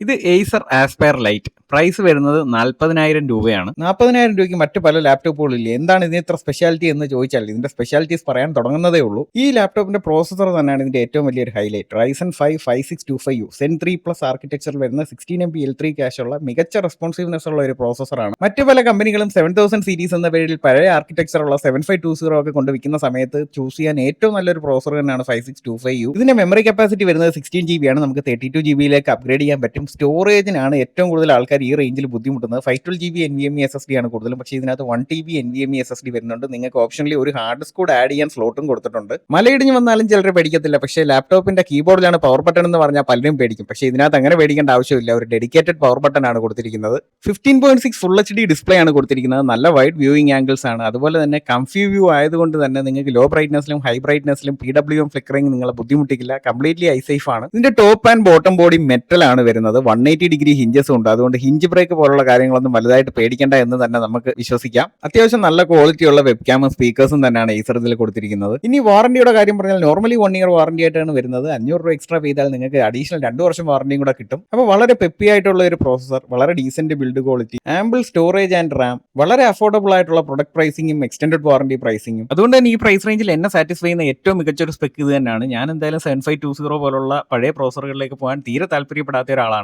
ഇത് Acer Aspire Lite. Price വരുന്നത് 40,000 രൂപയാണ്. 40,000 രൂപയ്ക്ക് മറ്റ് പല ലാപ്ടോപ്പുകളില്ലേ? എന്താണ് ഇതിന് ഇത്ര സ്പെഷ്യാലിറ്റി എന്ന് ചോദിച്ചാൽ ഇതിന്റെ സ്പെഷ്യാലിറ്റീസ് പറയാൻ തുടങ്ങുന്നതേ ഉള്ളൂ. ഈ ലാപ്ടോപ്പിന്റെ പ്രോസസർ തന്നെയാണ് ഇതിന്റെ ഏറ്റവും വലിയൊരു ഹൈലൈറ്റ്. Ryzen 5 5625U Zen 3+ ആർക്കിടെക്ചറിൽ വരുന്ന 16MB L3 ക്യാഷ് ഉള്ള മികച്ച റെസ്പോൺസീവ്നെസ് ഉള്ള ഒരു പ്രോസസറാണ്. മറ്റു പല കമ്പനികളും 7000 സീരീസ് എന്ന പേരിൽ പഴയ ആർക്കിടെക്ചർ ഉള്ള 7520 ഒക്കെ കൊണ്ട് വിൽക്കുന്ന സമയത്ത് ചൂസ് ചെയ്യാൻ ഏറ്റവും നല്ലൊരു പ്രോസസർ തന്നെയാണ് 5625U. ഇതിന്റെ മെമ്മറി കപ്പാസിറ്റി വരുന്നത് 16GB ആണ്. നമുക്ക് 32GB അപ്ഗ്രേഡ് ചെയ്യാൻ പറ്റും. സ്റ്റോറേജിനാണ് ഏറ്റവും കൂടുതൽ ആൾക്കാർ ഈ റേഞ്ചിൽ ബുദ്ധിമുട്ടുന്നത്. 512GB NVMe SSD ആണ് കൂടുതലും. പക്ഷേ ഇതിനകത്ത് 1TB NVMe SSD വരുന്നുണ്ട്. നിങ്ങൾക്ക് ഓപ്ഷനിൽ ഒരു ഹാർഡ് ഡിസ്ക് കൂടെ ആഡ് ചെയ്യാൻ സ്ലോട്ടും കൊടുത്തിട്ടുണ്ട്. മലയിടിഞ്ഞ് വന്നാലും ചിലർ പേടിക്കത്തില്ല. പക്ഷേ ലാപ്ടോപ്പിന്റെ കീബോർഡിലാണ് പവർ ബട്ടൺ എന്ന് പറഞ്ഞാൽ പലരും പേടിക്കും. പക്ഷേ ഇതിനകത്ത് അങ്ങനെ പേടിക്കേണ്ട ആവശ്യമില്ല. ഒരു ഡെഡിക്കേറ്റഡ് പവർ ബട്ടൺ ആണ് കൊടുത്തിരിക്കുന്നത്. 15.6 ഫുൾ HD ഡിസ്പ്ലേ ആണ് കൊടുത്തിരിക്കുന്നത്. നല്ല വൈഡ് വ്യൂയിങ് ആംഗിൾസ് ആണ്. അതുപോലെ തന്നെ കംഫി വ്യൂ ആയതുകൊണ്ട് തന്നെ നിങ്ങൾക്ക് ലോ ബ്രൈറ്റ്നസിലും ഹൈ ബ്രൈറ്റ്നസിലും PWM ഫ്ലിക്കറിംഗ് നിങ്ങളെ ബുദ്ധിമുട്ടിക്കില്ല. കംപ്ലീറ്റ്ലി ഐ സേഫ് ആണ്. ഇതിന്റെ top and bottom body metal ആണ് വരുന്നത്. 180 ഡിഗ്രി ഹിഞ്ചസും ഉണ്ട്. അതുകൊണ്ട് ഹിഞ്ച് ബ്രേക്ക് പോലുള്ള കാര്യങ്ങളൊന്നും വലുതായിട്ട് പേടിക്കേണ്ട എന്ന് തന്നെ നമുക്ക് വിശ്വസിക്കാം. അത്യാവശ്യം നല്ല ക്വാളിറ്റിയുള്ള വെബ് ക്യാമും സ്പീക്കേഴ്സും തന്നെയാണ് Acer ഇതിൽ കൊടുത്തിരിക്കുന്നത്. ഇനി വാറന്റിയുടെ കാര്യം പറഞ്ഞാൽ നോർമലി 1 ഇയർ വാറന്റി ആയിട്ടാണ് വരുന്നത്. 500 രൂപ എക്സ്ട്രാ ചെയ്താൽ നിങ്ങൾക്ക് അഡീഷണൽ 2 വർഷം വാറന്റിയും കൂടെ കിട്ടും. അപ്പോൾ വളരെ പെപ്പി ആയിട്ടുള്ള ഒരു പ്രോസസർ, വളരെ decent build quality, ample storage and Ram, വളരെ അഫോർഡബിൾ ആയിട്ടുള്ള പ്രൊഡക്റ്റ് പ്രൈസിംഗും എക്സ്റ്റൻഡഡ് വാറന്റി പ്രൈസിംഗും. അതുകൊണ്ട് തന്നെ ഈ പ്രൈസ് റേഞ്ചിൽ എന്നെ സാറ്റിസ്ഫൈ ചെയ്യുന്ന ഏറ്റവും മികച്ച ഒരു സ്പെക്ക് ഇത് തന്നെയാണ്. ഞാൻ എന്തായാലും 7520 പോലുള്ള പഴയ പ്രോസസറുകളിലേക്ക് പോകാൻ തീരെ താല്പര്യപ്പെടാത്ത ഒരാളാണ്.